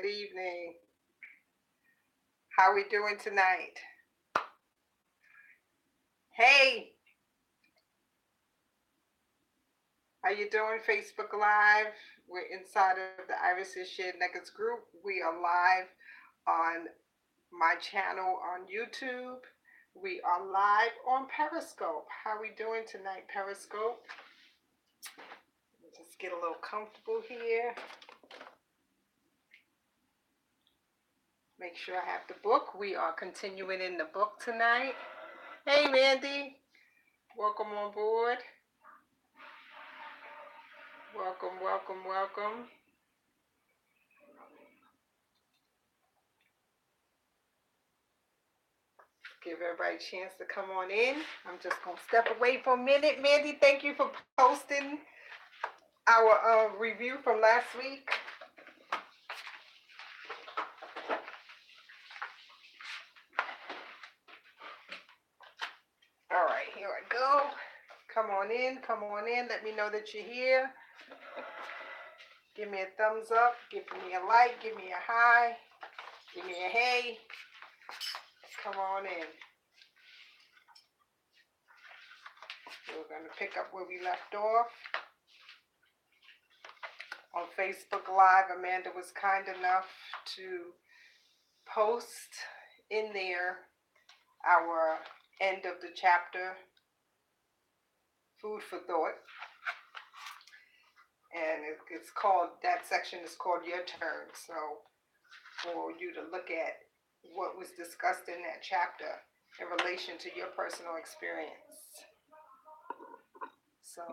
Good evening. How we doing tonight? Hey, how you doing? Facebook Live. We're inside of the Irises Shared Nuggets group. We are live on my channel on YouTube. We are live on Periscope. How we doing tonight, Periscope? Just get a little comfortable here. Make sure I have the book. We are continuing in the book tonight. Hey, Mandy. Welcome on board. Welcome, welcome, welcome. Give everybody a chance to come on in. I'm just going to step away for a minute. Mandy, thank you for posting our review from last week. All right, here I go. Come on in, come on in. Let me know that you're here. Give me a thumbs up, give me a like, give me a hi, give me a hey. Come on in. We're going to pick up where we left off. On Facebook Live, Amanda was kind enough to post in there our end of the chapter, Food for Thought. And it's called, that section is called Your Turn. So for you to look at what was discussed in that chapter in relation to your personal experience. So,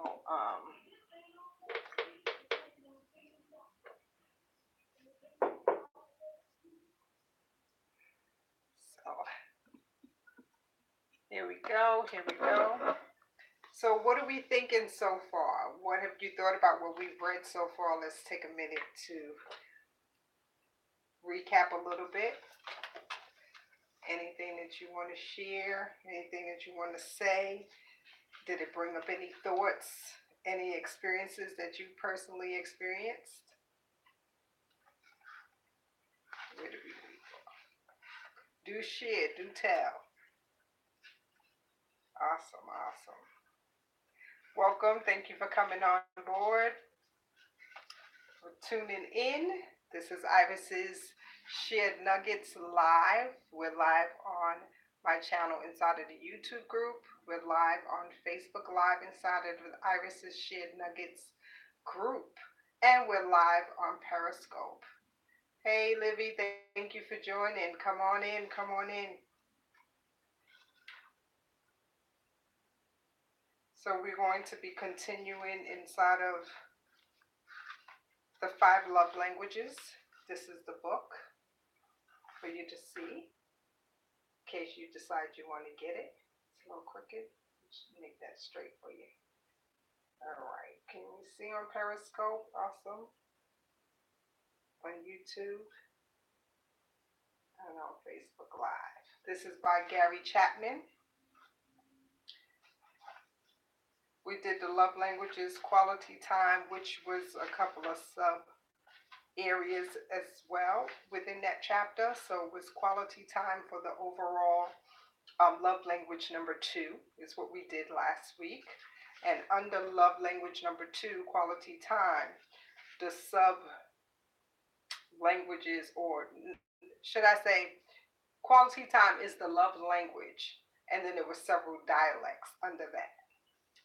here we go, here we go. So what are we thinking so far? What have you thought about what we've read so far? Let's take a minute to recap a little bit. Anything that you want to share? Anything that you want to say? Did it bring up any thoughts? Any experiences that you personally experienced? Where do we leave? Do share, do tell. Awesome, awesome. Welcome. Thank you for coming on board. For tuning in. This is Iris's Shared Nuggets Live. We're live on my channel inside of the YouTube group. We're live on Facebook Live inside of the Iris's Shared Nuggets group. And we're live on Periscope. Hey, Livy, thank you for joining. Come on in, come on in. So we're going to be continuing inside of the 5 love languages. This is the book for you to see in case you decide you want to get it. It's a little crooked. Just make that straight for you. All right. Can you see on Periscope? Awesome. On YouTube and on Facebook Live. This is by Gary Chapman. We did the love languages, quality time, which was a couple of sub areas as well within that chapter. So it was quality time for the overall love language number 2 is what we did last week. And under love language number 2, quality time, the sub languages, or should I say, quality time is the love language. And then there were several dialects under that.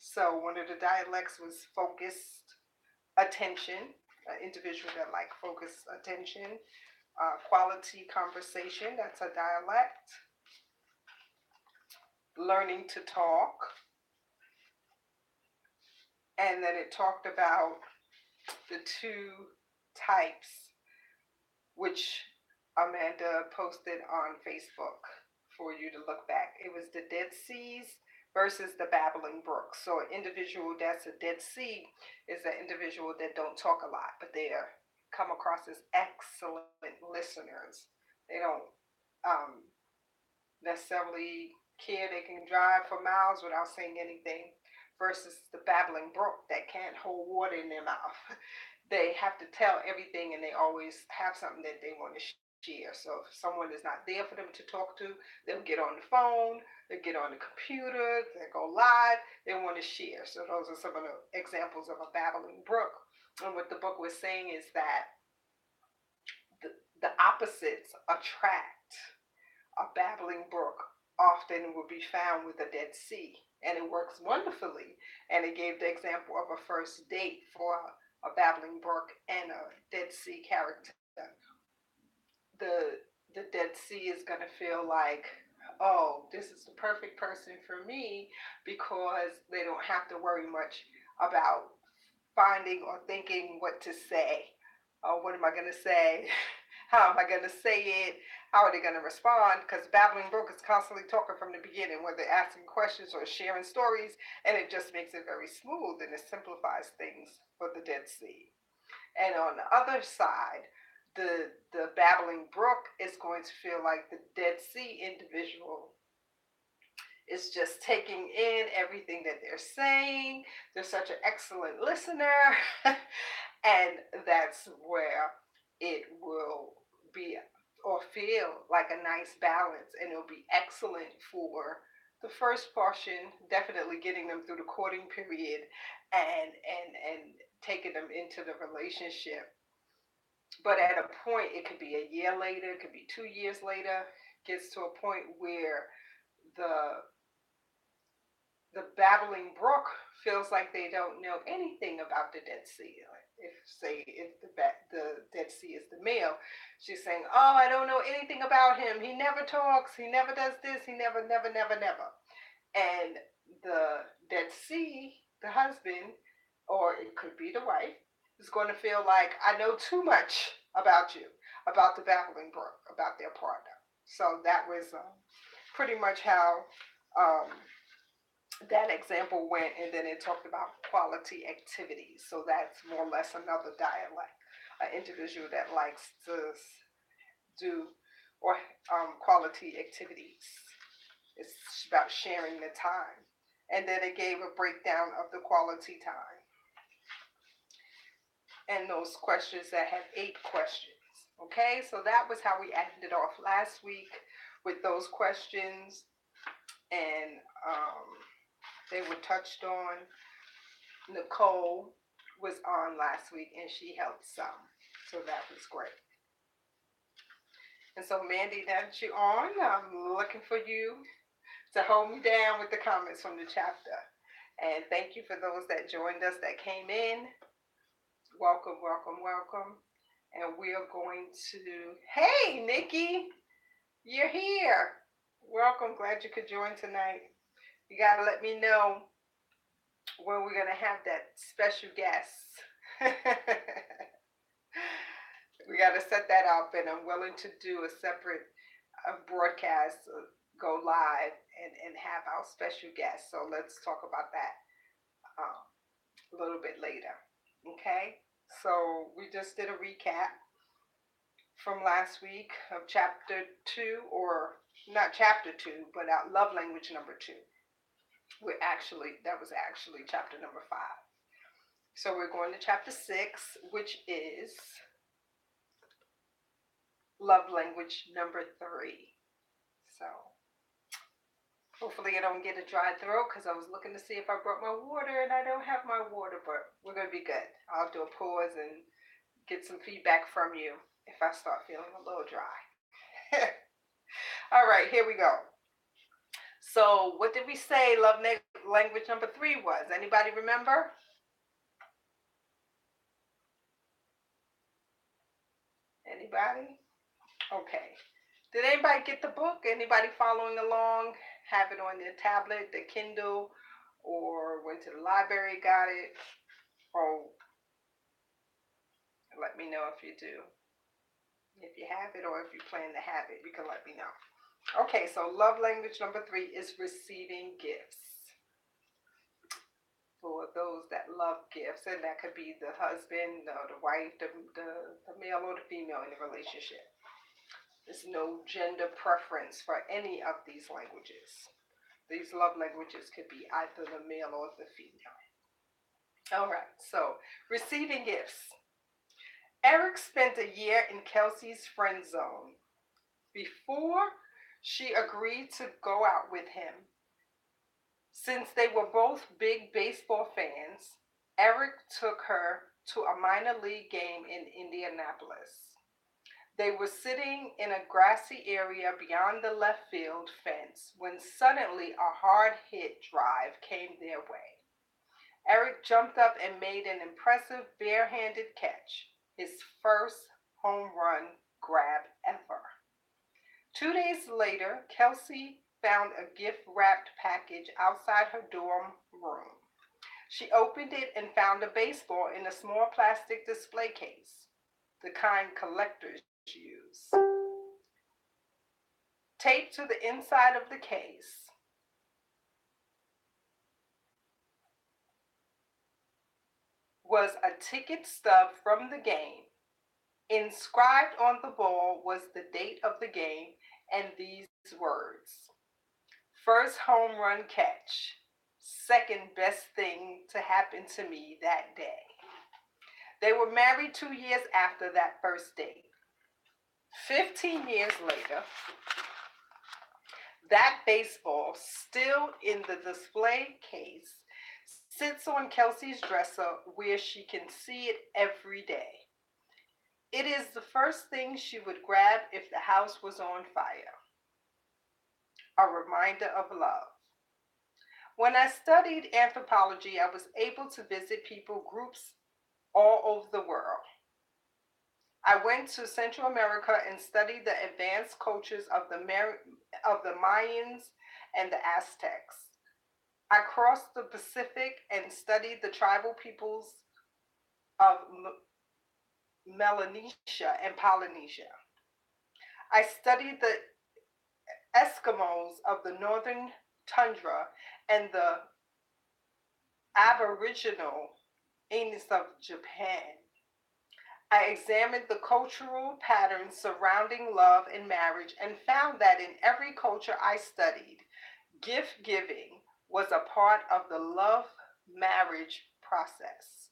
So one of the dialects was focused attention, an individual that like focused attention. Quality conversation, that's a dialect. Learning to talk. And then it talked about the 2 types, which Amanda posted on Facebook for you to look back. It was the Dead Seas versus the babbling brooks. So an individual that's a Dead Sea is an individual that don't talk a lot, but they come across as excellent listeners. They don't necessarily care. They can drive for miles without saying anything, versus the babbling brook that can't hold water in their mouth. they have to tell everything, and they always have something that they want to share. So if someone is not there for them to talk to, they'll get on the phone, they'll get on the computer, they'll go live, they want to share. So those are some of the examples of a babbling brook. And what the book was saying is that the, the opposites attract. A babbling brook often will be found with a Dead Sea, and it works wonderfully. And it gave the example of a first date for a babbling brook and a Dead Sea character. The the Dead Sea is going to feel like, oh, this is the perfect person for me because they don't have to worry much about finding or thinking what to say. What am I going to say? How am I going to say it? How are they going to respond? Because Babbling Brook is constantly talking from the beginning, whether asking questions or sharing stories, and it just makes it very smooth and it simplifies things for the Dead Sea. And on the other side, the Babbling Brook is going to feel like the Dead Sea individual is just taking in everything that they're saying. They're such an excellent listener. And that's where it will be or feel like a nice balance. And it'll be excellent for the first portion, definitely getting them through the courting period and taking them into the relationship. But at a point, it could be a year later, it could be 2 years later, gets to a point where the the babbling brook feels like they don't know anything about the Dead Sea. Like if say if the Dead Sea is the male, she's saying, "Oh, I don't know anything about him. He never talks. He never does this. He never." And the Dead Sea, the husband, or it could be the wife, is going to feel like I know too much about you, about the babbling brook, about their partner. So that was pretty much how um, that example went, and then it talked about quality activities. So that's more or less another dialect, an individual that likes to do or quality activities. It's about sharing the time. And then it gave a breakdown of the quality time and those questions that had 8 questions. Okay, so that was how we ended off last week with those questions, and they were touched on. Nicole was on last week and she helped some. So that was great. And so, Mandy, now that you're on, I'm looking for you to hold me down with the comments from the chapter. And thank you for those that joined us that came in. Welcome, welcome, welcome. And we are going to, hey, Nikki, you're here. Welcome, glad you could join tonight. You got to let me know when we're going to have that special guest. We got to set that up, and I'm willing to do a separate broadcast, go live, and have our special guest. So let's talk about that a little bit later. Okay? So we just did a recap from last week of chapter 2, or not chapter 2, but love language number 2. That was actually chapter number 5. So we're going to chapter 6, which is love language number 3. So hopefully I don't get a dry throat because I was looking to see if I brought my water and I don't have my water, but we're going to be good. I'll do a pause and get some feedback from you if I start feeling a little dry. All right, here we go. So what did we say language number 3 was? Anybody remember? Anybody? Okay. Did anybody get the book? Anybody following along? Have it on their tablet, their Kindle, or went to the library, got it? Or let me know if you do. If you have it or if you plan to have it, you can let me know. Okay, so love language number 3 is receiving gifts. For those that love gifts, and that could be the husband, the wife, the male or the female in the relationship. There's no gender preference for any of these languages. These love languages could be either the male or the female. All right, so receiving gifts. Eric spent a year in Kelsey's friend zone before she agreed to go out with him. Since they were both big baseball fans, Eric took her to a minor league game in Indianapolis. They were sitting in a grassy area beyond the left field fence when suddenly a hard hit drive came their way. Eric jumped up and made an impressive barehanded catch, his first home run grab ever. 2 days later, Kelsey found a gift wrapped package outside her dorm room. She opened it and found a baseball in a small plastic display case, the kind collectors use. Taped to the inside of the case was a ticket stub from the game. Inscribed on the ball was the date of the game and these words: first home run catch, second best thing to happen to me that day. They were married 2 years after that first date. 15 years later, that baseball, still in the display case, sits on Kelsey's dresser where she can see it every day. It is the first thing she would grab if the house was on fire. A reminder of love. When I studied anthropology, I was able to visit people groups all over the world. I went to Central America and studied the advanced cultures of the Mayans and the Aztecs. I crossed the Pacific and studied the tribal peoples of Melanesia and Polynesia. I studied the Eskimos of the northern tundra and the Aboriginal Inuits of Japan. I examined the cultural patterns surrounding love and marriage and found that in every culture I studied, gift giving was a part of the love marriage process.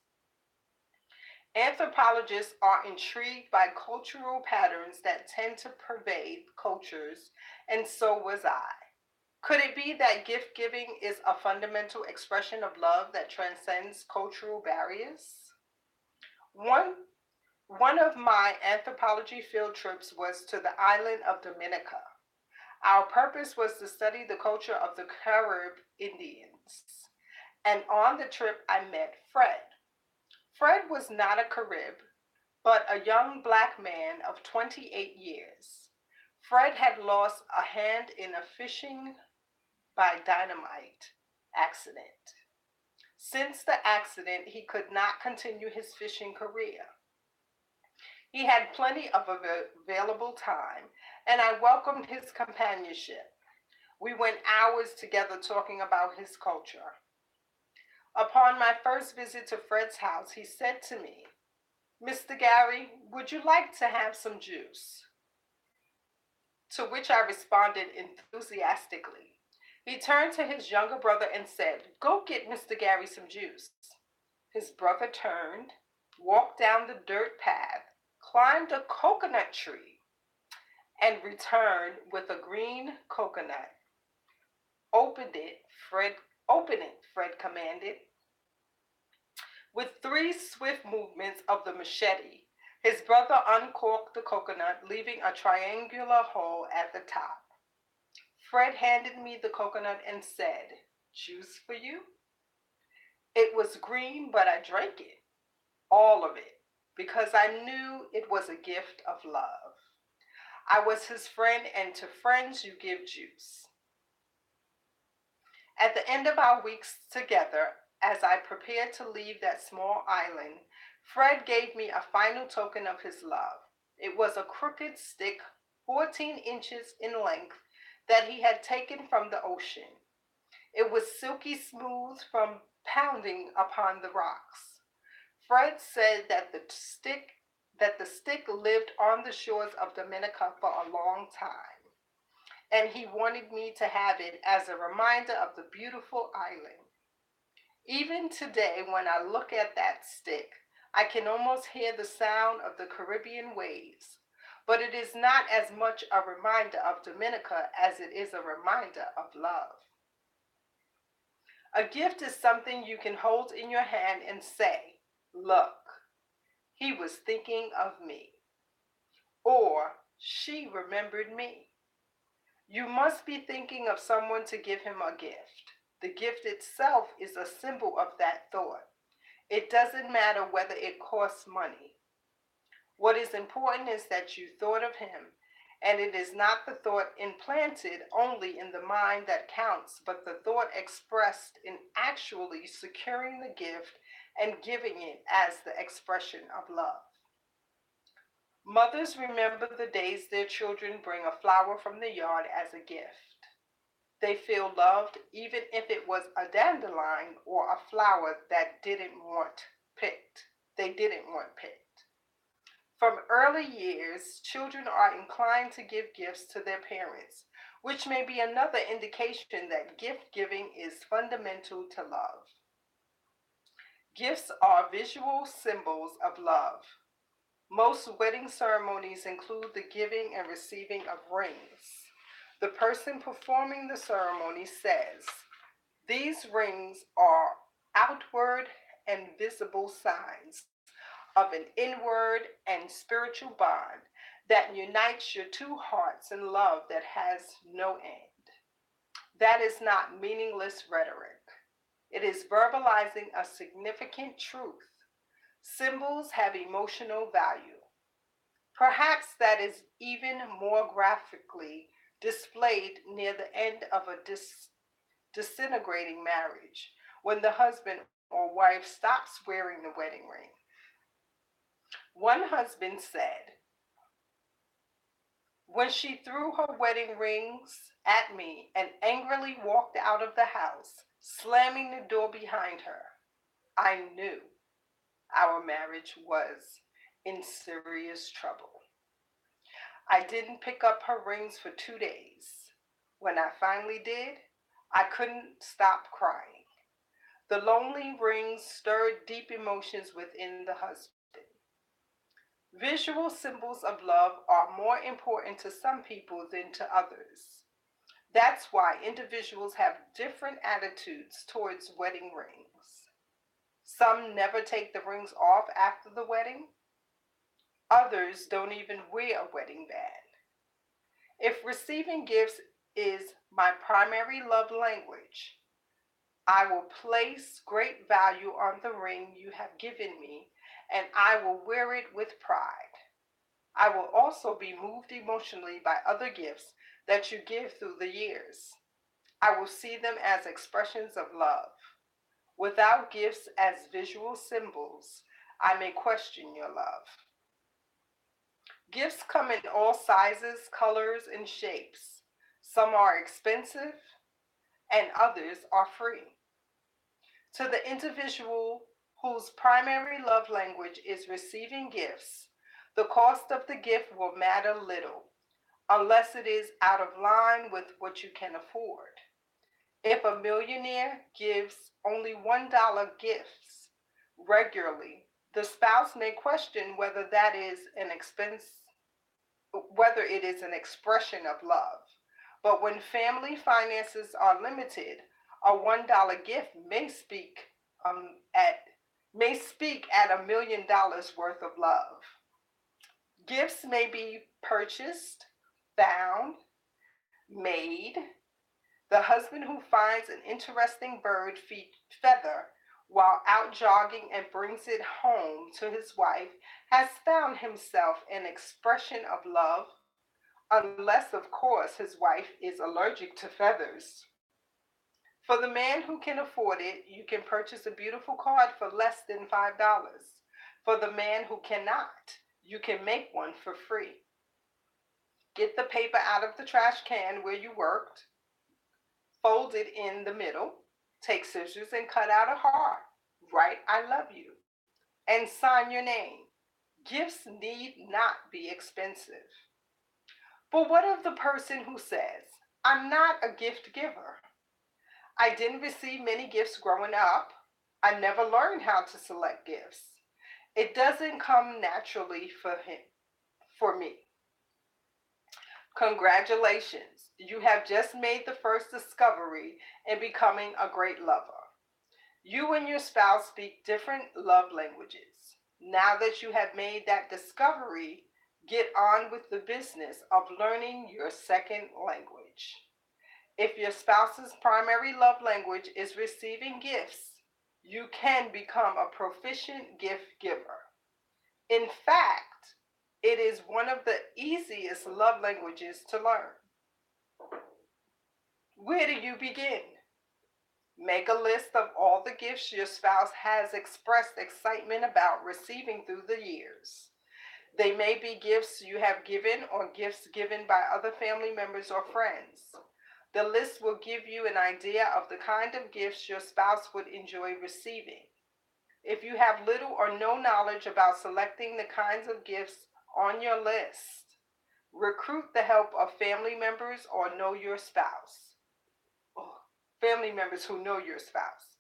Anthropologists are intrigued by cultural patterns that tend to pervade cultures, and so was I. Could it be that gift giving is a fundamental expression of love that transcends cultural barriers? One One of my anthropology field trips was to the island of Dominica. Our purpose was to study the culture of the Carib Indians. And on the trip, I met Fred. Fred was not a Carib, but a young black man of 28 years. Fred had lost a hand in a fishing by dynamite accident. Since the accident, he could not continue his fishing career. He had plenty of available time, and I welcomed his companionship. We went hours together talking about his culture. Upon my first visit to Fred's house, he said to me, "Mr. Gary, would you like to have some juice?" To which I responded enthusiastically. He turned to his younger brother and said, "Go get Mr. Gary some juice." His brother turned, walked down the dirt path, climbed a coconut tree, and returned with a green coconut. Opened it, Fred, Open it, Fred commanded. With 3 swift movements of the machete, his brother uncorked the coconut, leaving a triangular hole at the top. Fred handed me the coconut and said, "Juice for you?" It was green, but I drank it, all of it, because I knew it was a gift of love. I was his friend, and to friends you give juice. At the end of our weeks together, as I prepared to leave that small island, Fred gave me a final token of his love. It was a crooked stick, 14 inches in length, that he had taken from the ocean. It was silky smooth from pounding upon the rocks. Fred said that the stick lived on the shores of Dominica for a long time, and he wanted me to have it as a reminder of the beautiful island. Even today, when I look at that stick, I can almost hear the sound of the Caribbean waves, but it is not as much a reminder of Dominica as it is a reminder of love. A gift is something you can hold in your hand and say, "Look, he was thinking of me," or "she remembered me." You must be thinking of someone to give him a gift. The gift itself is a symbol of that thought. It doesn't matter whether it costs money. What is important is that you thought of him, and it is not the thought implanted only in the mind that counts, but the thought expressed in actually securing the gift and giving it as the expression of love. Mothers remember the days their children bring a flower from the yard as a gift. They feel loved even if it was a dandelion or a flower that didn't want picked. They didn't want picked. From early years, children are inclined to give gifts to their parents, which may be another indication that gift giving is fundamental to love. Gifts are visual symbols of love. Most wedding ceremonies include the giving and receiving of rings. The person performing the ceremony says, "These rings are outward and visible signs of an inward and spiritual bond that unites your two hearts in love that has no end." That is not meaningless rhetoric. It is verbalizing a significant truth. Symbols have emotional value. Perhaps that is even more graphically displayed near the end of a disintegrating marriage, when the husband or wife stops wearing the wedding ring. One husband said, "When she threw her wedding rings at me and angrily walked out of the house, slamming the door behind her, I knew our marriage was in serious trouble. I didn't pick up her rings for 2 days. When I finally did, I couldn't stop crying. The lonely rings stirred deep emotions within the husband." Visual symbols of love are more important to some people than to others. That's why individuals have different attitudes towards wedding rings. Some never take the rings off after the wedding. Others don't even wear a wedding band. If receiving gifts is my primary love language, I will place great value on the ring you have given me, and I will wear it with pride. I will also be moved emotionally by other gifts that you give through the years. I will see them as expressions of love. Without gifts as visual symbols, I may question your love. Gifts come in all sizes, colors, and shapes. Some are expensive and others are free. To the individual whose primary love language is receiving gifts, the cost of the gift will matter little, unless it is out of line with what you can afford. If a millionaire gives only $1 gifts regularly, the spouse may question whether it is an expression of love. But when family finances are limited, a $1 gift at may speak at $1 million worth of love. Gifts may be purchased, found, made. The husband who finds an interesting feather while out jogging and brings it home to his wife has found himself an expression of love, unless, of course, his wife is allergic to feathers. For the man who can afford it, you can purchase a beautiful card for less than $5. For the man who cannot, you can make one for free. Get the paper out of the trash can where you worked, fold it in the middle, take scissors and cut out a heart. Write "I love you" and sign your name. Gifts need not be expensive. But what of the person who says, "I'm not a gift giver. I didn't receive many gifts growing up. I never learned how to select gifts. It doesn't come naturally for me. Congratulations, you have just made the first discovery in becoming a great lover. You and your spouse speak different love languages. Now that you have made that discovery, get on with the business of learning your second language. If your spouse's primary love language is receiving gifts, you can become a proficient gift giver. In fact, it is one of the easiest love languages to learn. Where do you begin? Make a list of all the gifts your spouse has expressed excitement about receiving through the years. They may be gifts you have given or gifts given by other family members or friends. The list will give you an idea of the kind of gifts your spouse would enjoy receiving. If you have little or no knowledge about selecting the kinds of gifts on your list, recruit the help of family members or know your spouse. Oh, family members who know your spouse.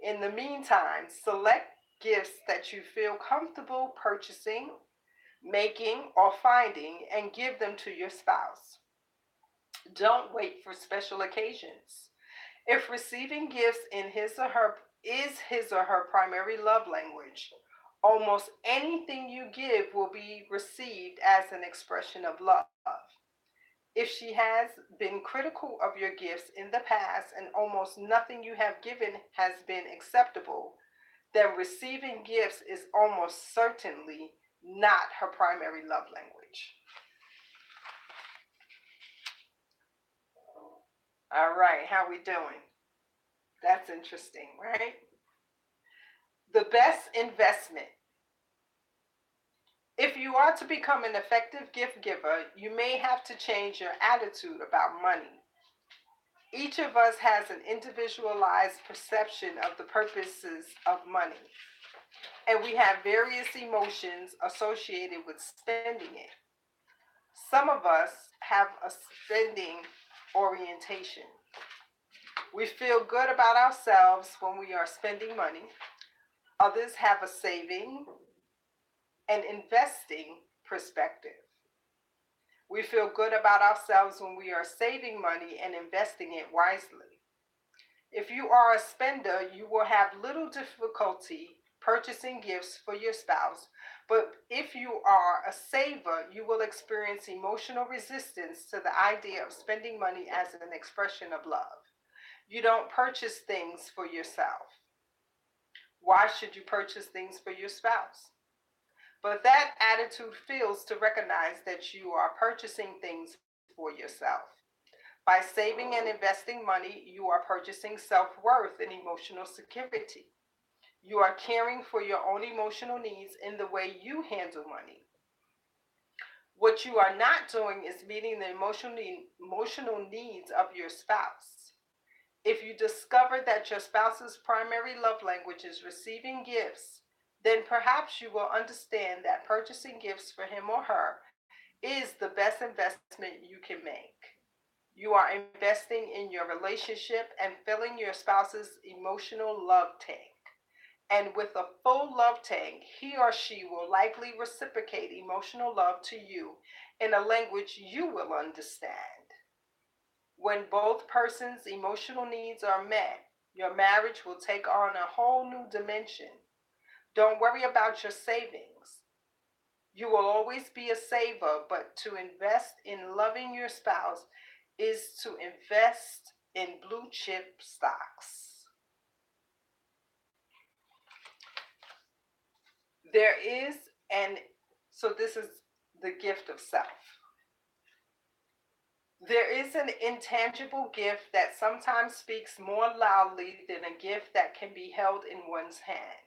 In the meantime, select gifts that you feel comfortable purchasing, making, or finding and give them to your spouse. Don't wait for special occasions. If receiving gifts is his or her primary love language, almost anything you give will be received as an expression of love. If she has been critical of your gifts in the past and almost nothing you have given has been acceptable, then receiving gifts is almost certainly not her primary love language. All right, how we doing? That's interesting, right? The best investment. If you are to become an effective gift giver, you may have to change your attitude about money. Each of us has an individualized perception of the purposes of money, and we have various emotions associated with spending it. Some of us have a spending orientation. We feel good about ourselves when we are spending money. Others have a saving and investing perspective. We feel good about ourselves when we are saving money and investing it wisely. If you are a spender, you will have little difficulty purchasing gifts for your spouse, but if you are a saver, you will experience emotional resistance to the idea of spending money as an expression of love. You don't purchase things for yourself. Why should you purchase things for your spouse? But that attitude fails to recognize that you are purchasing things for yourself. By saving and investing money, you are purchasing self worth and emotional security. You are caring for your own emotional needs in the way you handle money. What you are not doing is meeting the emotional needs of your spouse. If you discover that your spouse's primary love language is receiving gifts, then perhaps you will understand that purchasing gifts for him or her is the best investment you can make. You are investing in your relationship and filling your spouse's emotional love tank. And with a full love tank, he or she will likely reciprocate emotional love to you in a language you will understand. When both persons' emotional needs are met, your marriage will take on a whole new dimension. Don't worry about your savings. You will always be a saver, but to invest in loving your spouse is to invest in blue chip stocks. There is an, so this is the gift of self. There is an intangible gift that sometimes speaks more loudly than a gift that can be held in one's hand.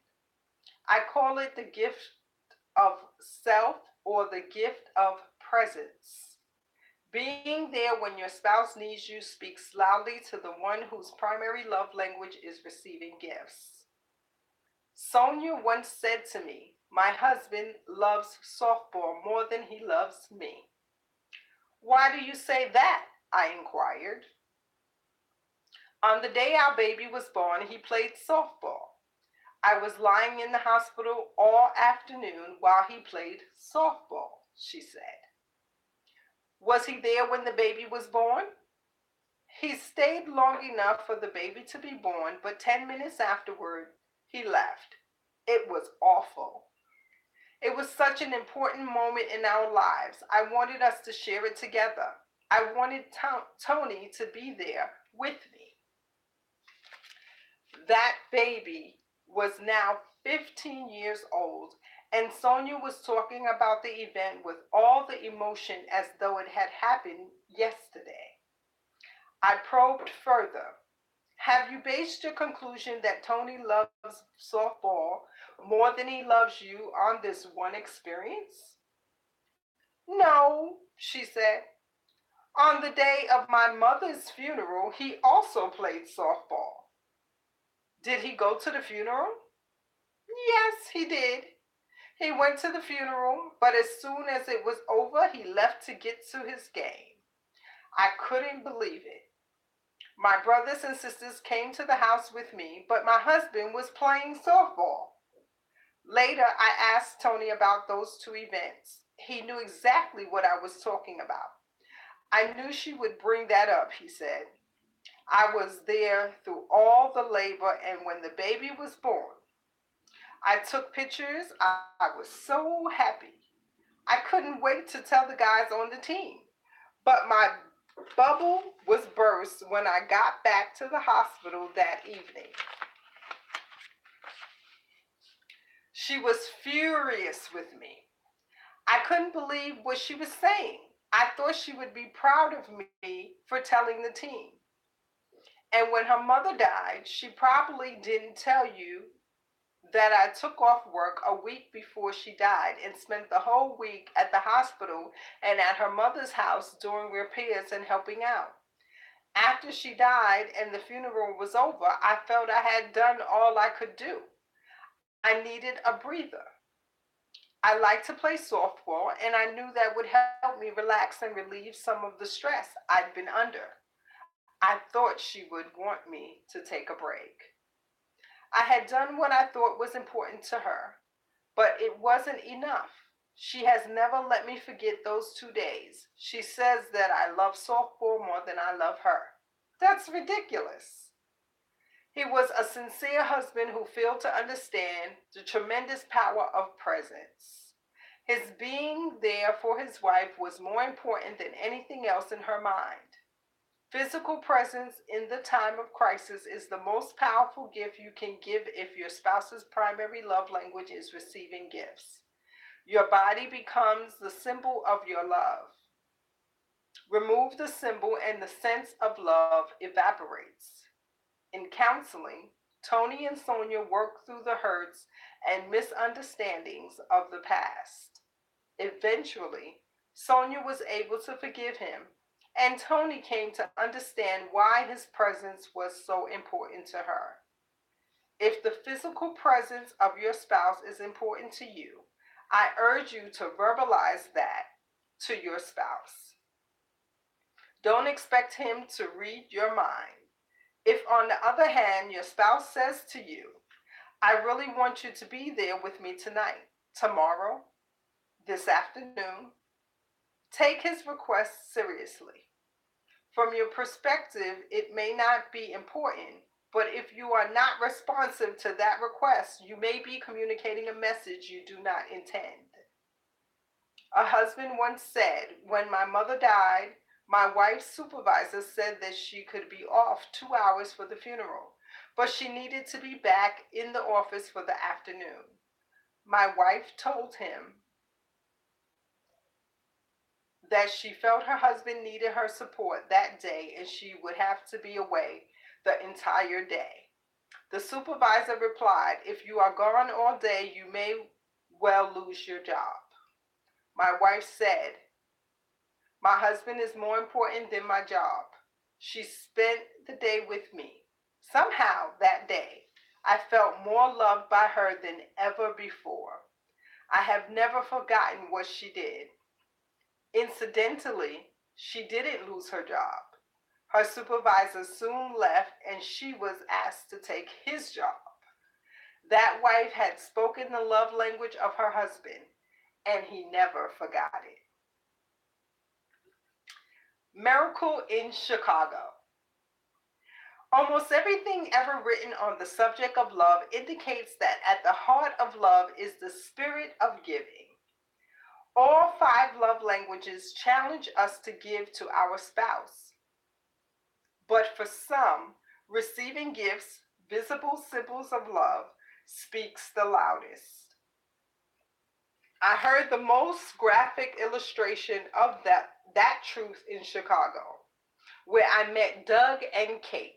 I call it the gift of self or the gift of presence. Being there when your spouse needs you speaks loudly to the one whose primary love language is receiving gifts. Sonia once said to me, "My husband loves softball more than he loves me." "Why do you say that?" I inquired. "On the day our baby was born, he played softball. I was lying in the hospital all afternoon while he played softball, she said. Was he there when the baby was born? He stayed long enough for the baby to be born, but 10 minutes afterward, he left. It was awful. It was such an important moment in our lives. I wanted us to share it together. I wanted Tony to be there with me. That baby was now 15 years old, and Sonia was talking about the event with all the emotion as though it had happened yesterday. I probed further. Have you based your conclusion that Tony loves softball more than he loves you on this one experience? No, she said. On the day of my mother's funeral, he also played softball. Did he go to the funeral? Yes, he did. He went to the funeral, but as soon as it was over, he left to get to his game. I couldn't believe it. My brothers and sisters came to the house with me, but my husband was playing softball. Later, I asked Tony about those two events. He knew exactly what I was talking about. I knew she would bring that up, he said. I was there through all the labor and when the baby was born. I took pictures. I was so happy. I couldn't wait to tell the guys on the team. But my bubble was burst when I got back to the hospital that evening. She was furious with me. I couldn't believe what she was saying. I thought she would be proud of me for telling the team. And when her mother died, she probably didn't tell you that I took off work a week before she died and spent the whole week at the hospital and at her mother's house doing repairs and helping out. After she died and the funeral was over, I felt I had done all I could do. I needed a breather. I like to play softball, and I knew that would help me relax and relieve some of the stress I'd been under. I thought she would want me to take a break. I had done what I thought was important to her, but it wasn't enough. She has never let me forget those 2 days. She says that I love softball more than I love her. That's ridiculous. He was a sincere husband who failed to understand the tremendous power of presence. His being there for his wife was more important than anything else in her mind. Physical presence in the time of crisis is the most powerful gift you can give if your spouse's primary love language is receiving gifts. Your body becomes the symbol of your love. Remove the symbol and the sense of love evaporates. In counseling, Tony and Sonia worked through the hurts and misunderstandings of the past. Eventually, Sonia was able to forgive him, and Tony came to understand why his presence was so important to her. If the physical presence of your spouse is important to you, I urge you to verbalize that to your spouse. Don't expect him to read your mind. If, on the other hand, your spouse says to you, I really want you to be there with me tonight, tomorrow, this afternoon, take his request seriously. From your perspective, it may not be important, but if you are not responsive to that request, you may be communicating a message you do not intend. A husband once said, when my mother died, my wife's supervisor said that she could be off 2 hours for the funeral, but she needed to be back in the office for the afternoon. My wife told him that she felt her husband needed her support that day and she would have to be away the entire day. The supervisor replied, if you are gone all day, you may well lose your job. My wife said, my husband is more important than my job. She spent the day with me. Somehow that day, I felt more loved by her than ever before. I have never forgotten what she did. Incidentally, she didn't lose her job. Her supervisor soon left and she was asked to take his job. That wife had spoken the love language of her husband, and he never forgot it. Miracle in Chicago. Almost everything ever written on the subject of love indicates that at the heart of love is the spirit of giving. All five love languages challenge us to give to our spouse. But for some, receiving gifts, visible symbols of love, speaks the loudest. I heard the most graphic illustration of that truth in Chicago, where I met Doug and Kate.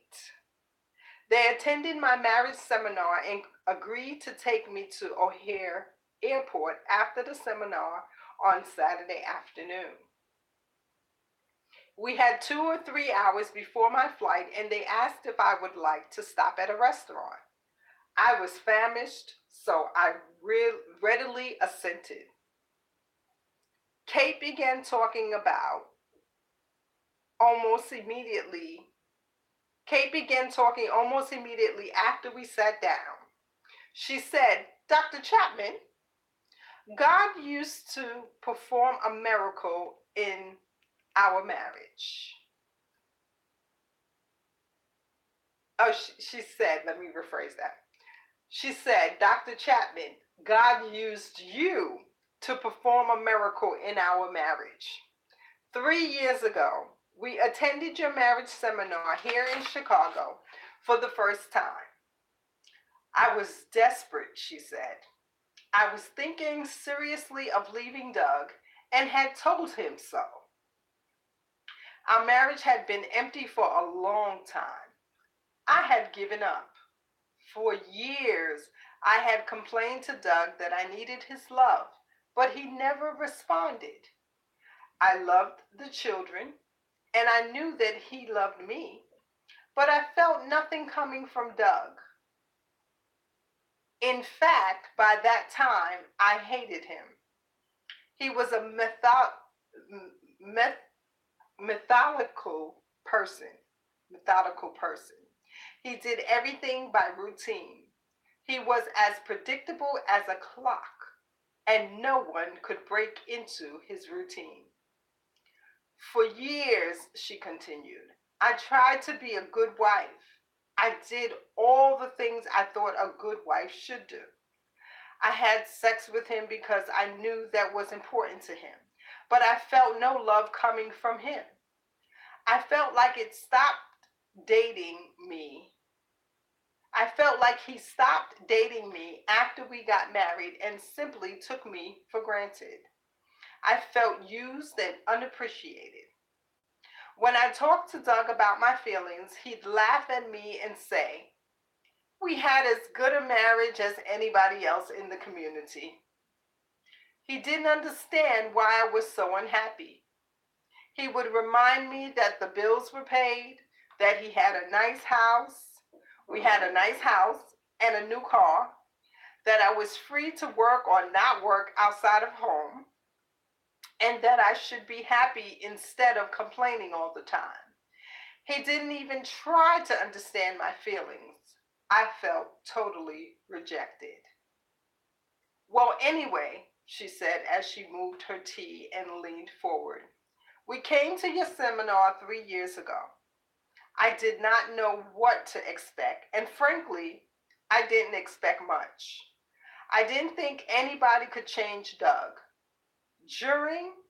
They attended my marriage seminar and agreed to take me to O'Hare Airport after the seminar on Saturday afternoon. We had 2 or 3 hours before my flight, and they asked if I would like to stop at a restaurant. I was famished, so I readily assented. Kate began talking about almost immediately. Kate began talking almost immediately after we sat down. She said, "Dr. Chapman, God used to perform a miracle in our marriage." Oh, she said, let me rephrase that. She said, "Dr. Chapman, God used you to perform a miracle in our marriage. 3 years ago, we attended your marriage seminar here in Chicago for the first time. I was desperate," she said. "I was thinking seriously of leaving Doug and had told him so. Our marriage had been empty for a long time. I had given up. For years, I had complained to Doug that I needed his love, but he never responded. I loved the children, and I knew that he loved me, but I felt nothing coming from Doug. In fact, by that time, I hated him. He was a meth- methodical person. Methodical person. He did everything by routine. He was as predictable as a clock, and no one could break into his routine. For years," she continued, "I tried to be a good wife. I did all the things I thought a good wife should do. I had sex with him because I knew that was important to him, but I felt no love coming from him. I felt like it stopped dating me. I felt like he stopped dating me after we got married and simply took me for granted. I felt used and unappreciated. When I talked to Doug about my feelings, he'd laugh at me and say, 'We had as good a marriage as anybody else in the community.' He didn't understand why I was so unhappy. He would remind me that the bills were paid, that he had a nice house, we had a nice house and a new car, that I was free to work or not work outside of home, and that I should be happy instead of complaining all the time. He didn't even try to understand my feelings. I felt totally rejected." "Well, anyway," she said as she moved her tea and leaned forward, "we came to your seminar 3 years ago. I did not know what to expect, and frankly, I didn't expect much. I didn't think anybody could change Doug. During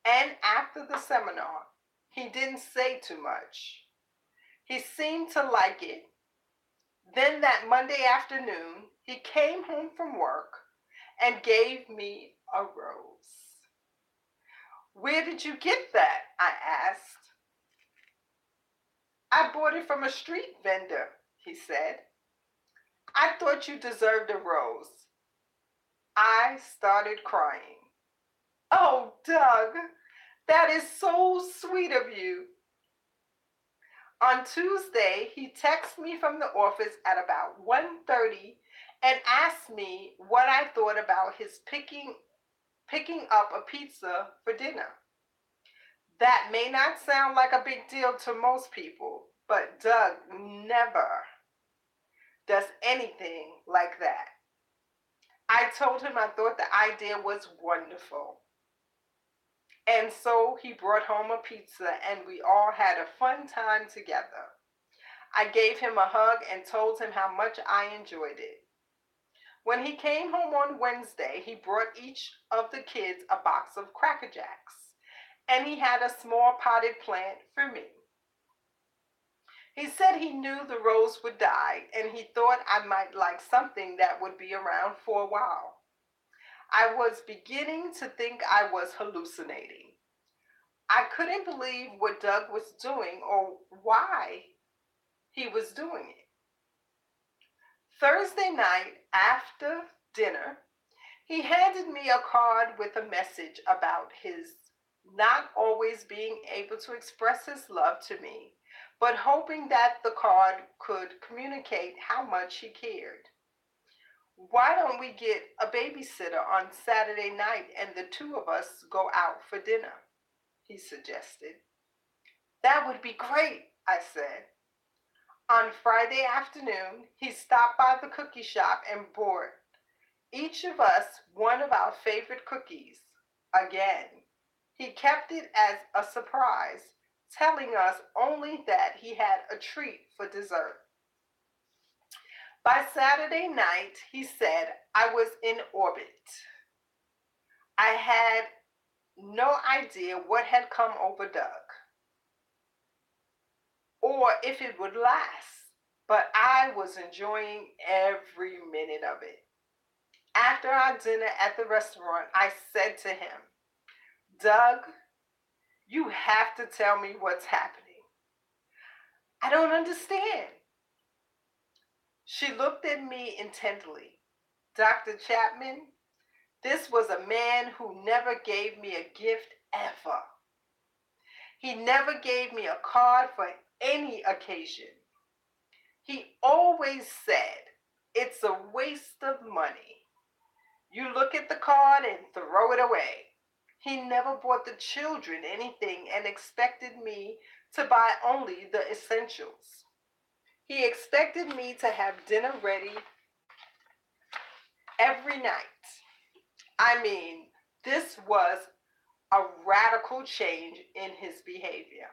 and after the seminar, he didn't say too much. He seemed to like it. Then that Monday afternoon, he came home from work and gave me a rose." "Where did you get that?" I asked. "I bought it from a street vendor," he said. "I thought you deserved a rose." I started crying. "Oh, Doug, that is so sweet of you." On Tuesday, he texted me from the office at about 1:30 and asked me what I thought about his picking up a pizza for dinner. That may not sound like a big deal to most people, but Doug never does anything like that. I told him I thought the idea was wonderful. And so he brought home a pizza and we all had a fun time together. I gave him a hug and told him how much I enjoyed it. When he came home on Wednesday, he brought each of the kids a box of Cracker Jacks and he had a small potted plant for me. He said he knew the rose would die and he thought I might like something that would be around for a while. I was beginning to think I was hallucinating. I couldn't believe what Doug was doing or why he was doing it. Thursday night after dinner, he handed me a card with a message about his not always being able to express his love to me, but hoping that the card could communicate how much he cared. Why don't we get a babysitter on Saturday night and the two of us go out for dinner? He suggested. That would be great, I said. On Friday afternoon, he stopped by the cookie shop and bought each of us one of our favorite cookies. Again, he kept it as a surprise, telling us only that he had a treat for dessert. By Saturday night, he said I was in orbit. I had no idea what had come over Doug or if it would last, but I was enjoying every minute of it. After our dinner at the restaurant, I said to him, Doug, you have to tell me what's happening. I don't understand. She looked at me intently. Dr. Chapman, this was a man who never gave me a gift ever. He never gave me a card for any occasion. He always said, it's a waste of money. You look at the card and throw it away. He never bought the children anything and expected me to buy only the essentials. He expected me to have dinner ready every night. I mean, this was a radical change in his behavior.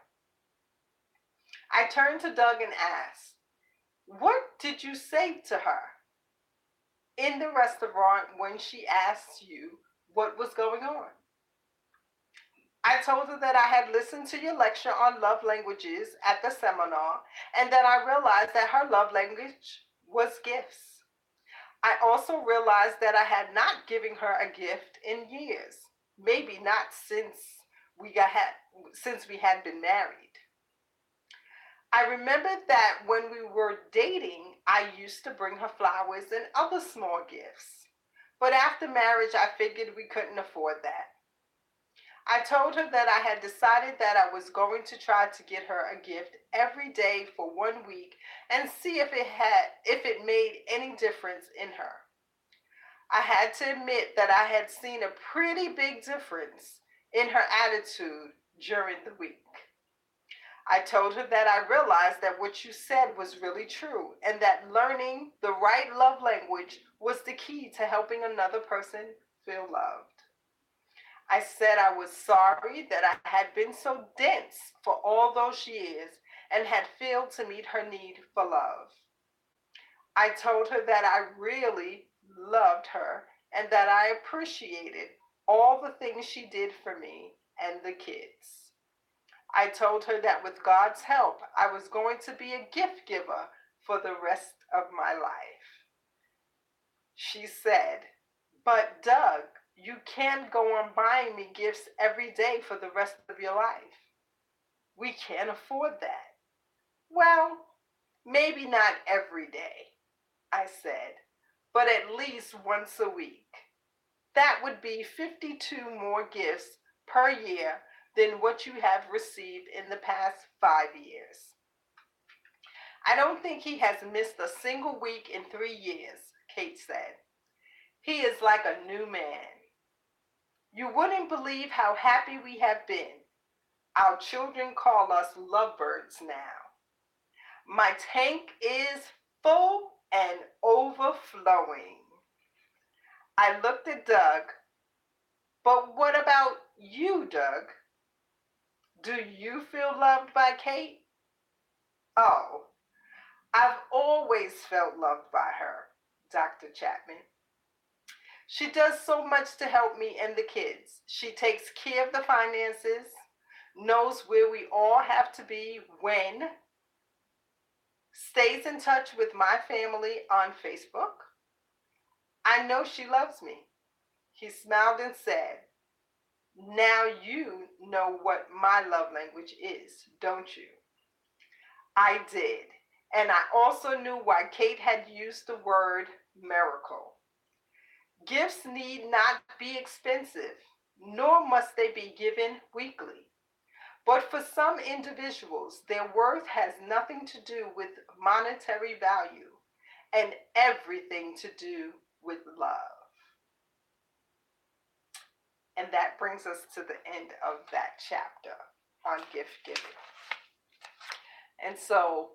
I turned to Doug and asked, what did you say to her in the restaurant when she asked you what was going on? I told her that I had listened to your lecture on love languages at the seminar and that I realized that her love language was gifts. I also realized that I had not given her a gift in years, maybe not since we had been married. I remembered that when we were dating, I used to bring her flowers and other small gifts. But after marriage, I figured we couldn't afford that. I told her that I had decided that I was going to try to get her a gift every day for 1 week and see if it made any difference in her. I had to admit that I had seen a pretty big difference in her attitude during the week. I told her that I realized that what you said was really true and that learning the right love language was the key to helping another person feel loved. I said I was sorry that I had been so dense for all those years and had failed to meet her need for love. I told her that I really loved her and that I appreciated all the things she did for me and the kids. I told her that with God's help, I was going to be a gift giver for the rest of my life. She said, but Doug, you can't go on buying me gifts every day for the rest of your life. We can't afford that. Well, maybe not every day, I said, but at least once a week. That would be 52 more gifts per year than what you have received in the past 5 years. I don't think he has missed a single week in 3 years, Kate said. He is like a new man. You wouldn't believe how happy we have been. Our children call us lovebirds now. My tank is full and overflowing. I looked at Doug, but what about you, Doug? Do you feel loved by Kate? Oh, I've always felt loved by her, Dr. Chapman. She does so much to help me and the kids. She takes care of the finances, knows where we all have to be when, stays in touch with my family on Facebook. I know she loves me. He smiled and said, now you know what my love language is, don't you? I did. And I also knew why Kate had used the word miracle. Gifts need not be expensive, nor must they be given weekly. But for some individuals, their worth has nothing to do with monetary value and everything to do with love. And that brings us to the end of that chapter on gift giving. And so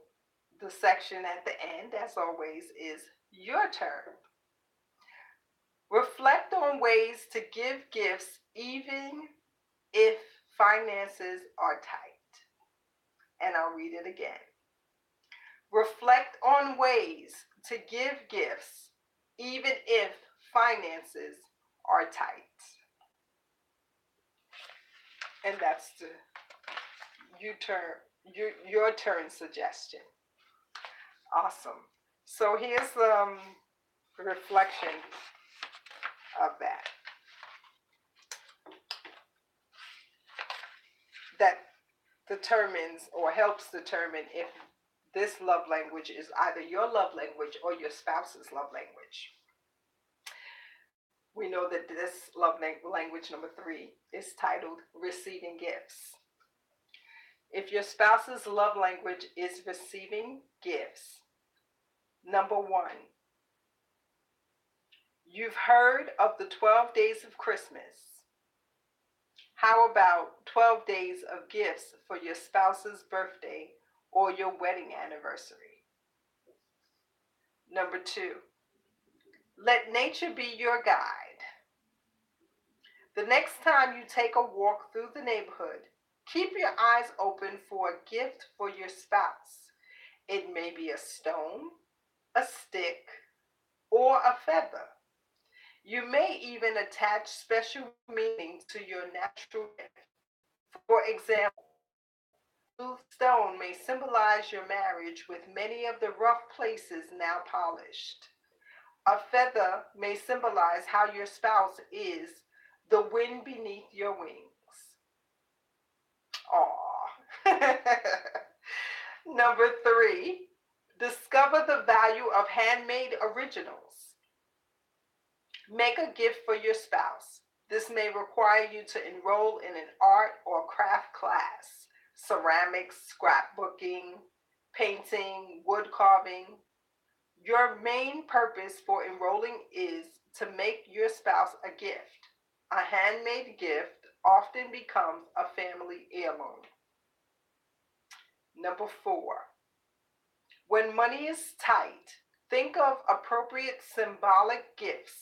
the section at the end, as always, is your turn. Reflect on ways to give gifts even if finances are tight. And I'll read it again. Reflect on ways to give gifts even if finances are tight. And that's the your turn suggestion. Awesome. So here's reflection of that determines or helps determine if this love language is either your love language or your spouse's love language. We know that this love language number 3 is titled receiving gifts. If your spouse's love language is receiving gifts, number 1, you've heard of the 12 days of Christmas. How about 12 days of gifts for your spouse's birthday or your wedding anniversary? Number 2, let nature be your guide. The next time you take a walk through the neighborhood, keep your eyes open for a gift for your spouse. It may be a stone, a stick, or a feather. You may even attach special meaning to your natural gift. For example, a smooth stone may symbolize your marriage with many of the rough places now polished. A feather may symbolize how your spouse is the wind beneath your wings. Aww. Number 3, discover the value of handmade originals. Make a gift for your spouse. This may require you to enroll in an art or craft class, ceramics, scrapbooking, painting, wood carving. Your main purpose for enrolling is to make your spouse a gift. A handmade gift often becomes a family heirloom. Number 4, when money is tight, think of appropriate symbolic gifts.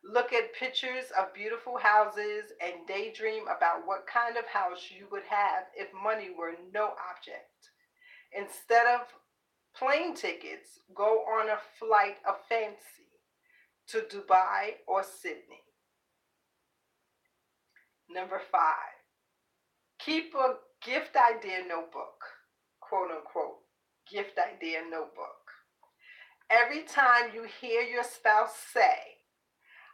Look at pictures of beautiful houses and daydream about what kind of house you would have if money were no object. Instead of plane tickets, go on a flight of fancy to Dubai or Sydney. Number 5, keep a gift idea notebook, quote unquote, gift idea notebook. Every time you hear your spouse say,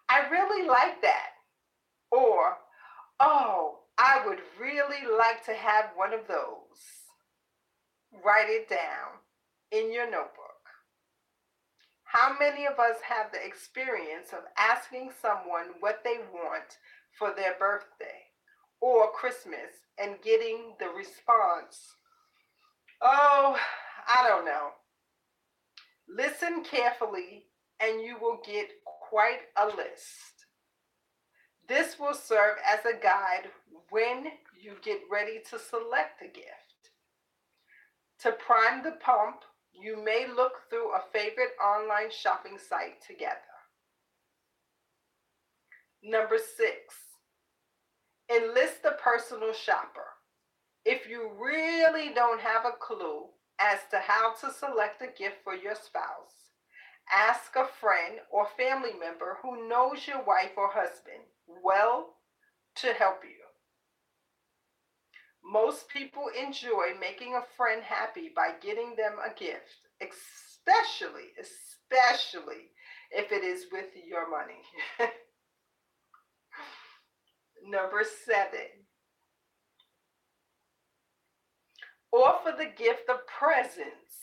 I really like that, or, oh, I would really like to have one of those, write it down in your notebook. How many of us have the experience of asking someone what they want for their birthday or Christmas and getting the response, oh, I don't know. Listen carefully and you will get quite a list. This will serve as a guide when you get ready to select a gift. To prime the pump, You may look through a favorite online shopping site together. Number 6, enlist a personal shopper. If you really don't have a clue as to how to select a gift for your spouse, ask a friend or family member who knows your wife or husband well to help you. Most people enjoy making a friend happy by getting them a gift, especially if it is with your money. Number 7, offer the gift of presents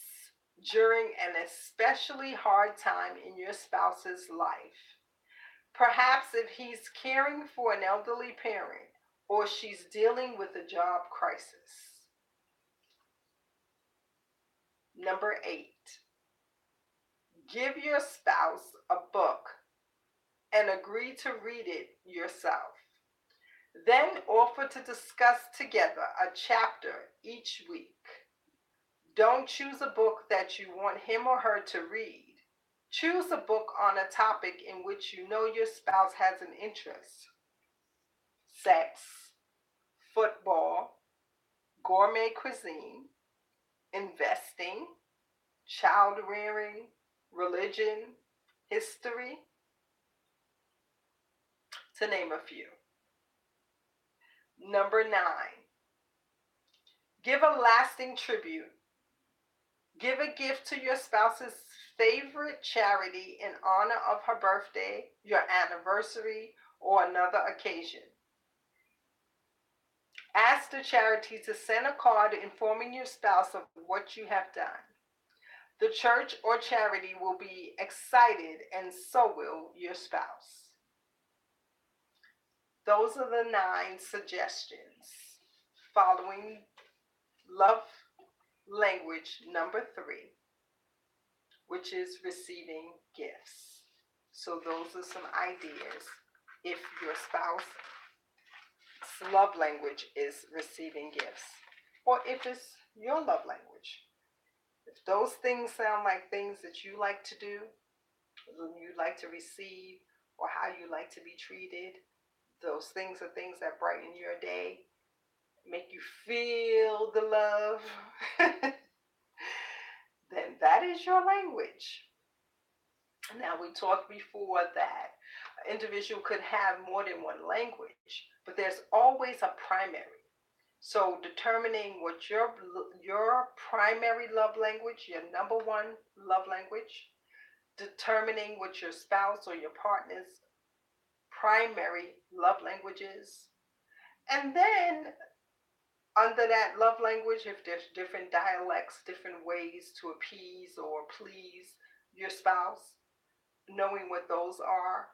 during an especially hard time in your spouse's life. Perhaps if he's caring for an elderly parent or she's dealing with a job crisis. Number 8, give your spouse a book and agree to read it yourself. Then offer to discuss together a chapter each week. Don't choose a book that you want him or her to read. Choose a book on a topic in which you know your spouse has an interest: sex, football, gourmet cuisine, investing, child rearing, religion, history, to name a few. Number 9, give a lasting tribute. Give a gift to your spouse's favorite charity in honor of her birthday, your anniversary, or another occasion. Ask the charity to send a card informing your spouse of what you have done. The church or charity will be excited, and so will your spouse. Those are the 9 suggestions. Following love language number 3, which is receiving gifts. So those are some ideas if your spouse's love language is receiving gifts, or if it's your love language. If those things sound like things that you like to do, you like to receive, or how you like to be treated, those things are things that brighten your day, make you feel the love, then that is your language. Now, we talked before that an individual could have more than one language, but there's always a primary. So determining what your primary love language, your number one love language, determining what your spouse or your partner's primary love language is, and then under that love language, if there's different dialects, different ways to appease or please your spouse, knowing what those are,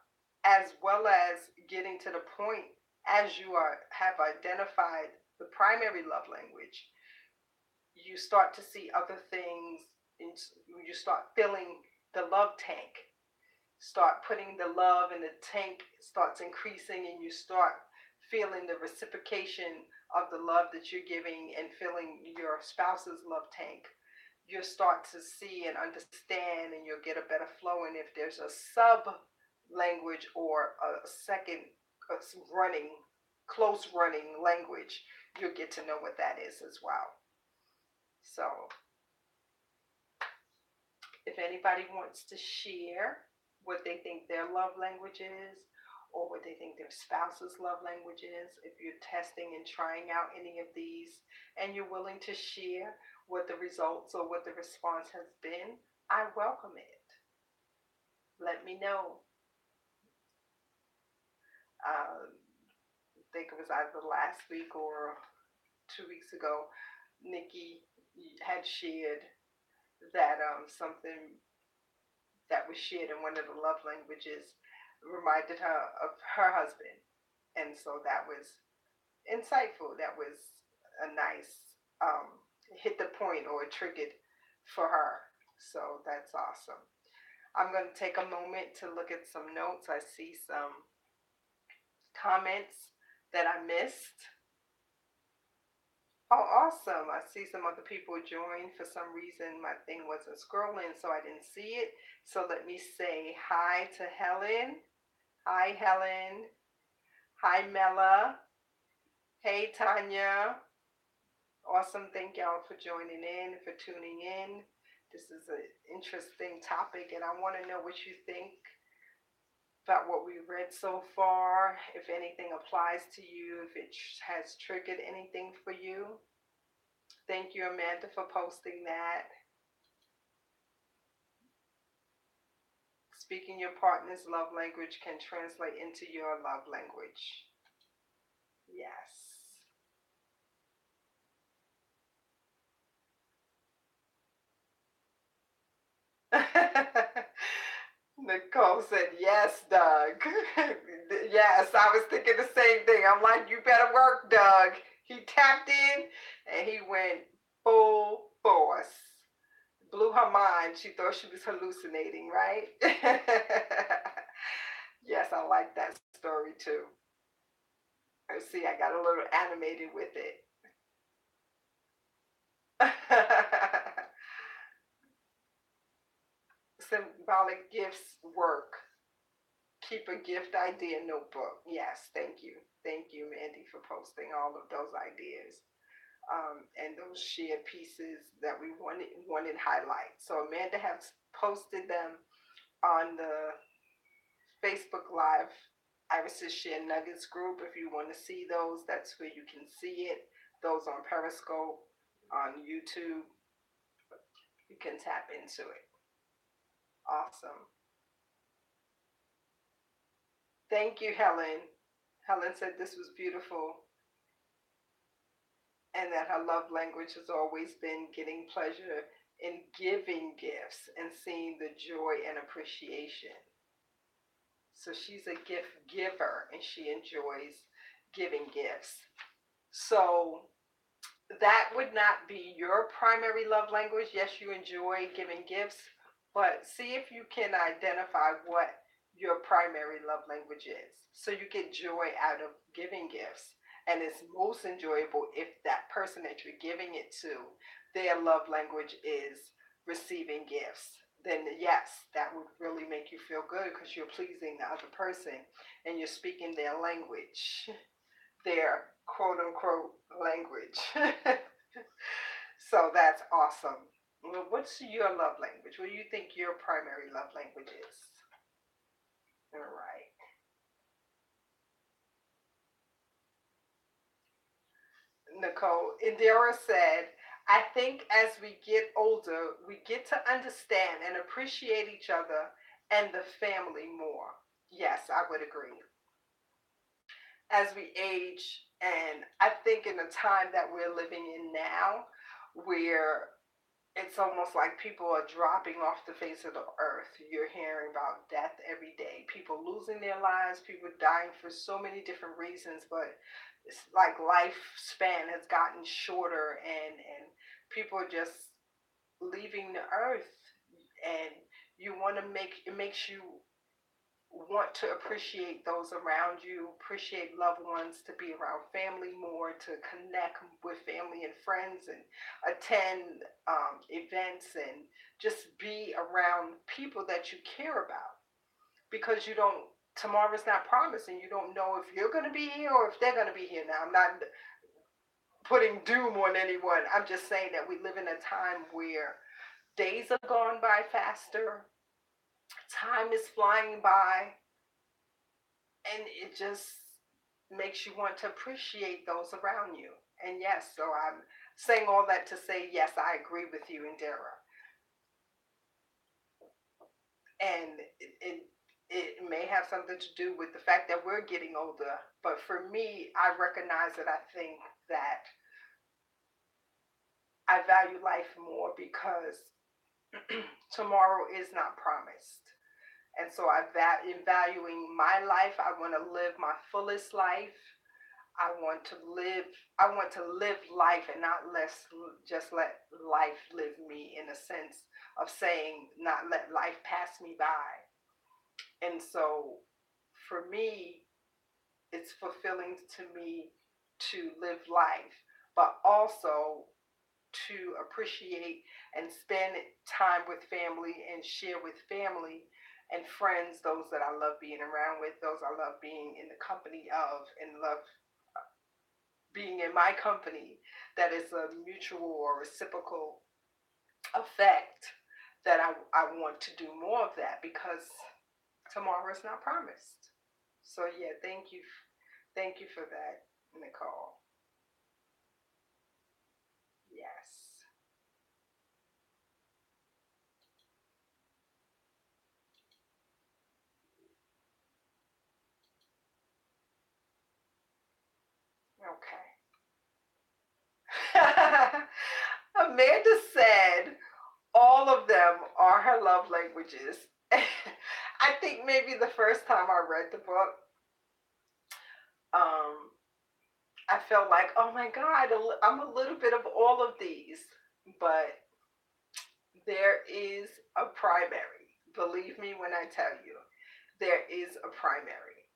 as well as getting to the point as you have identified the primary love language, you start to see other things, and you start filling the love tank. Start putting the love in the tank, starts increasing, and you start feeling the reciprocation of the love that you're giving and filling your spouse's love tank. You'll start to see and understand, and you'll get a better flow. And if there's a sub language or a second running, close running language, you'll get to know what that is as well. So, if anybody wants to share what they think their love language is, or what they think their spouse's love language is, if you're testing and trying out any of these and you're willing to share what the results or what the response has been, I welcome it. Let me know. I think it was either last week or 2 weeks ago, Nikki had shared that something that was shared in one of the love languages reminded her of her husband. And so that was insightful. That was a nice hit the point or triggered for her. So that's awesome. I'm going to take a moment to look at some notes. I see some comments that I missed. Oh, awesome. I see some other people join. For some reason, my thing wasn't scrolling, so I didn't see it. So let me say hi to Helen. Hi, Helen. Hi, Mela. Hey, Tanya. Awesome. Thank y'all for joining in, for tuning in. This is an interesting topic, and I want to know what you think about what we read so far, if anything applies to you, if it has triggered anything for you. Thank you, Amanda, for posting that. Speaking your partner's love language can translate into your love language. Yes. Nicole said, yes, Doug. Yes, I was thinking the same thing. I'm like, you better work, Doug. He tapped in and he went full force. Blew her mind. She thought she was hallucinating, right? Yes, I like that story too. See, I got a little animated with it. Symbolic gifts work. Keep a gift idea notebook. Yes, thank you. Thank you, Mandy, for posting all of those ideas. And those shared pieces that we wanted highlight. So Amanda has posted them on the Facebook Live Iris's Share Nuggets group. If you want to see those, that's where you can see it. Those on Periscope, on YouTube, you can tap into it. Awesome. Thank you, Helen. Helen said this was beautiful and that her love language has always been getting pleasure in giving gifts and seeing the joy and appreciation. So she's a gift giver and she enjoys giving gifts. So that would not be your primary love language. Yes, you enjoy giving gifts, but see if you can identify what your primary love language is. So you get joy out of giving gifts. And it's most enjoyable if that person that you're giving it to, their love language is receiving gifts. Then, yes, that would really make you feel good because you're pleasing the other person and you're speaking their language, their quote unquote language. So that's awesome. Well, what's your love language? What do you think your primary love language is? All right. Nicole, Indira said, I think as we get older, we get to understand and appreciate each other and the family more. Yes, I would agree. As we age, and I think in the time that we're living in now, where it's almost like people are dropping off the face of the earth. You're hearing about death every day, people losing their lives, people dying for so many different reasons, but it's like lifespan has gotten shorter and people are just leaving the earth and you want to make it makes you want to appreciate those around you, appreciate loved ones, to be around family more, to connect with family and friends, and attend events, and just be around people that you care about. Because you don't, tomorrow's not promising. You don't know if you're going to be here or if they're going to be here. Now, I'm not putting doom on anyone. I'm just saying that we live in a time where days are gone by faster, time is flying by, and it just makes you want to appreciate those around you. And yes, so I'm saying all that to say, yes, I agree with you, Indira. And it may have something to do with the fact that we're getting older. But for me, I recognize that I think that I value life more because tomorrow is not promised. And so in valuing my life, I want to live my fullest life. I want to live. I want to live life and not just let life live me, in a sense of saying not let life pass me by. And so, for me, it's fulfilling to me to live life, but also to appreciate and spend time with family and share with family and friends, those that I love being around with, those I love being in the company of, and love being in my company, that is a mutual or reciprocal effect, that I want to do more of that, because tomorrow is not promised. So yeah, thank you. Thank you for that, Nicole. Yes. Okay. Amanda said all of them are her love languages. I think maybe the first time I read the book, um, I felt like, oh my God, I'm a little bit of all of these. But there is a primary. Believe me when I tell you, there is a primary.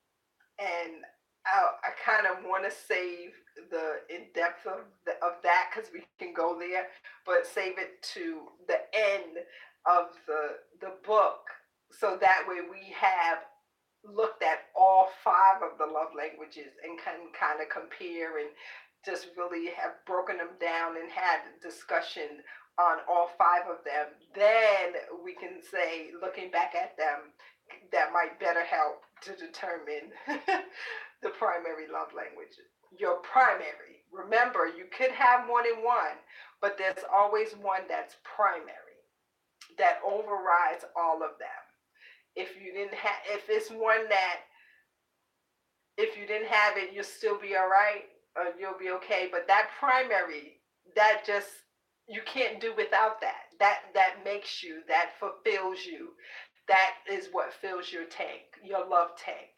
And I kind of want to save the in depth of that, because we can go there, but save it to the end of the book, so that way we have looked at all five of the love languages and can kind of compare and just really have broken them down and had discussion on all five of them. Then we can say, looking back at them, that might better help to determine the primary love language. Your primary. Remember, you could have more than one, but there's always one that's primary, that overrides all of them. If it's one that, if you didn't have it, you'll still be all right, or you'll be okay. But that primary, that just, you can't do without that. That makes you, that fulfills you. That is what fills your tank, your love tank.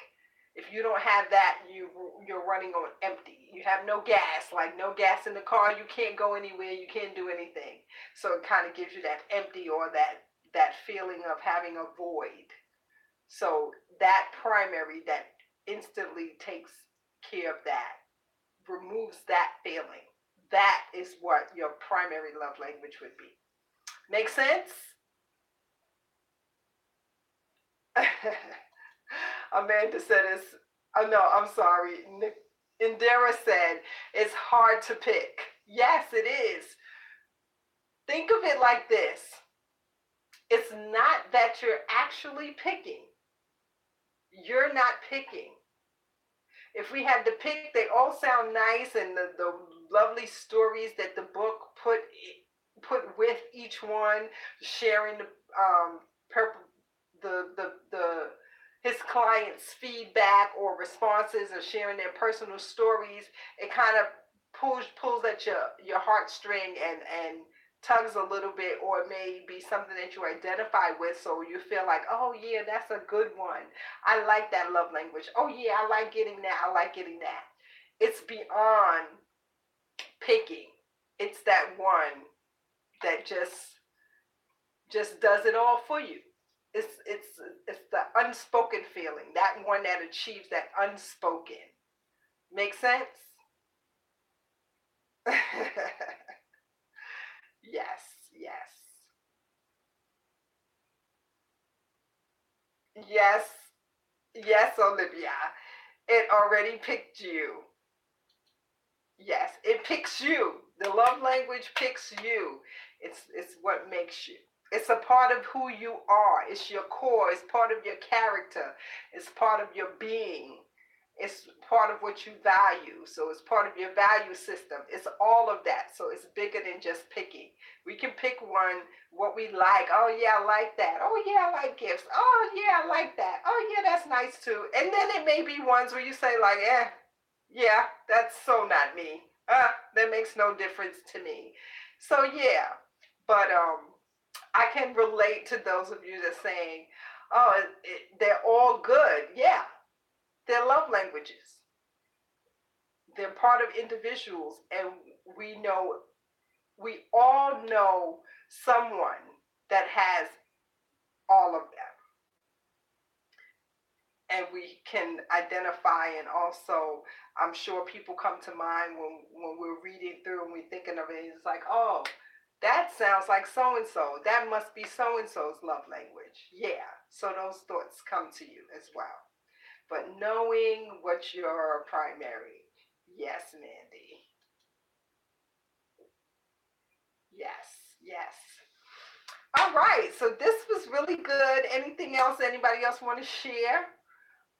If you don't have that, you're running on empty. You have no gas, like no gas in the car. You can't go anywhere. You can't do anything. So it kind of gives you that empty, or that feeling of having a void. So that primary, that instantly takes care of that, removes that feeling. That is what your primary love language would be. Make sense? Amanda said it's, oh no, I'm sorry. Indira said it's hard to pick. Yes, it is. Think of it like this: it's not that you're actually picking, you're not picking. If we had to pick, they all sound nice, and the lovely stories that the book put with each one, sharing the his clients' feedback or responses, or sharing their personal stories. It kind of pulls at your heartstring, and tugs a little bit, or it may be something that you identify with, so you feel like, oh yeah, that's a good one. I like that love language. Oh yeah, I like getting that. I like getting that. It's beyond picking. It's that one that just does it all for you. It's the unspoken feeling. That one that achieves that unspoken. Make sense? Yes, yes. Yes, yes, Olivia. It already picked you. Yes, it picks you. The love language picks you. It's what makes you. It's a part of who you are. It's your core. It's part of your character. It's part of your being. It's part of what you value. So it's part of your value system. It's all of that. So it's bigger than just picking. We can pick one, what we like. Oh yeah, I like that. Oh yeah, I like gifts. Oh yeah, I like that. Oh yeah, that's nice too. And then it may be ones where you say like, yeah, that's so not me. That makes no difference to me. So yeah, but I can relate to those of you that are saying, oh, they're all good. Yeah, they're love languages. They're part of individuals, and we know, we all know someone that has all of them. and we can identify, and also I'm sure people come to mind when we're reading through and we're thinking of it. It's like, oh, that sounds like so and so. That must be so and so's love language. Yeah. So those thoughts come to you as well. But knowing what your primary, yes, Mandy. Yes, yes. All right. So this was really good. Anything else anybody else want to share?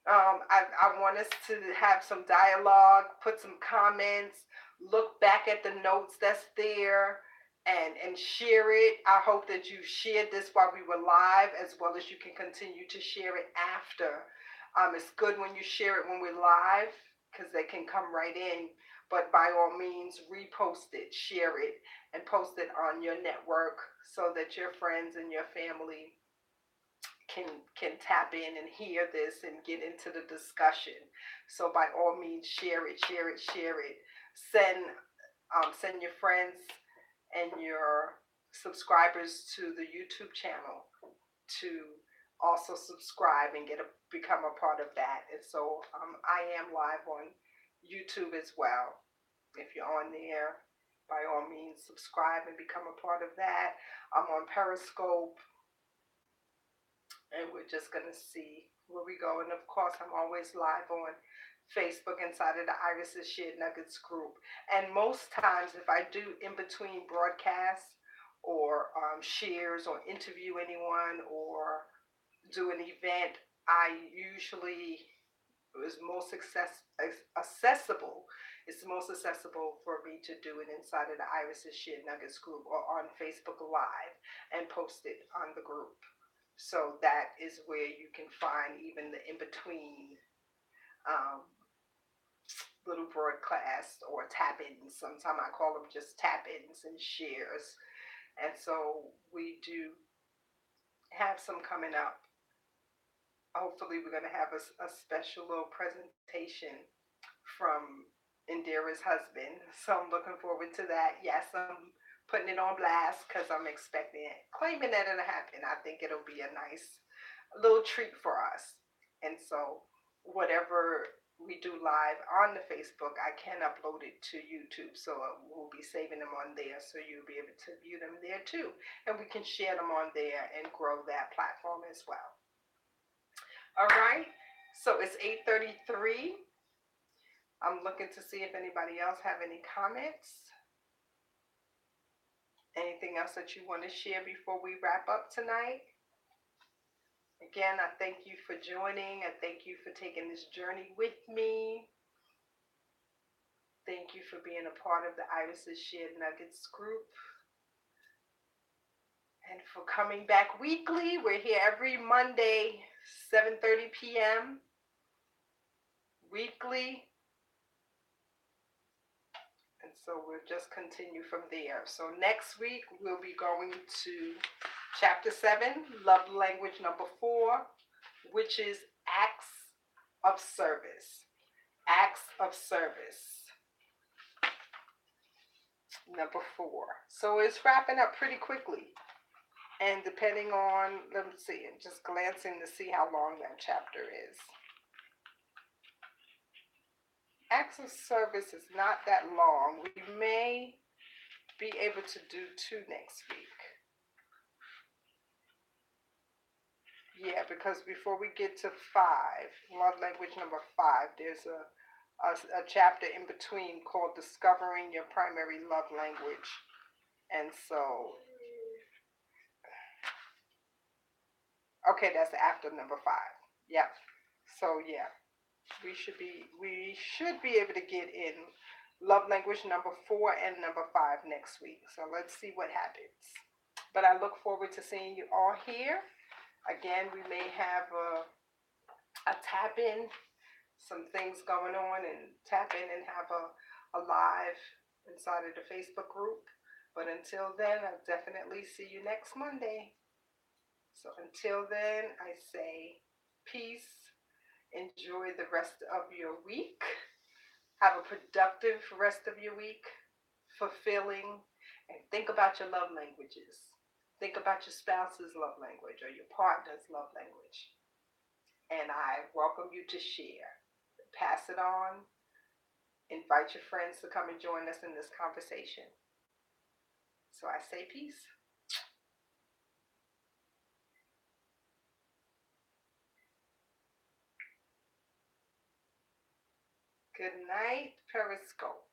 I want us to have some dialogue, put some comments, look back at the notes that's there, and share it. I hope that you shared this while we were live, as well as you can continue to share it after. It's good when you share it when we're live because they can come right in. But by all means, repost it, share it, and post it on your network so that your friends and your family can tap in and hear this and get into the discussion. So by all means, share it, share it, share it. Send your friends and your subscribers to the YouTube channel to also subscribe and become a part of that. And so I am live on YouTube as well. If you're on there, by all means, subscribe and become a part of that. I'm on Periscope, and we're just gonna see where we go. And of course, I'm always live on Facebook inside of the Irises Shared Nuggets group. And most times, if I do in between broadcasts or shares or interview anyone or do an event, I usually is most accessible. It's most accessible for me to do it inside of the Irises Shared Nuggets group or on Facebook Live and post it on the group. So that is where you can find even the in between um, little broadcasts or tap ins. Sometimes I call them just tap ins and shares. And so we do have some coming up. Hopefully, we're going to have a special little presentation from Indira's husband. So I'm looking forward to that. Yes, I'm putting it on blast because I'm expecting it, claiming that it'll happen. I think it'll be a nice little treat for us. And so, whatever we do live on the Facebook, I can upload it to YouTube. So we'll be saving them on there. So you'll be able to view them there too. And we can share them on there and grow that platform as well. All right. So it's 8:33. I'm looking to see if anybody else have any comments. Anything else that you want to share before we wrap up tonight? Again, I thank you for joining. I thank you for taking this journey with me. Thank you for being a part of the Irises Shared Nuggets group and for coming back weekly. We're here every Monday, 7:30 p.m. weekly. And so we'll just continue from there. So next week we'll be going to chapter 7, love language number 4, which is acts of service. Acts of service. Number 4. So it's wrapping up pretty quickly. And depending on, let me see, I'm just glancing to see how long that chapter is. Acts of service is not that long. We may be able to do 2 next week. Yeah, because before we get to 5, love language number 5, there's a chapter in between called Discovering Your Primary Love Language. And so, okay, that's after number 5. Yep. So yeah, we should be able to get in love language number 4 and number 5 next week. So let's see what happens. But I look forward to seeing you all here. Again, we may have a tap in, some things going on, and tap in and have a live inside of the Facebook group. But until then, I'll definitely see you next Monday. So until then, I say peace. Enjoy the rest of your week. Have a productive rest of your week, fulfilling, and think about your love languages. Think about your spouse's love language or your partner's love language. and I welcome you to share. Pass it on. Invite your friends to come and join us in this conversation. So I say peace. Good night, Periscope.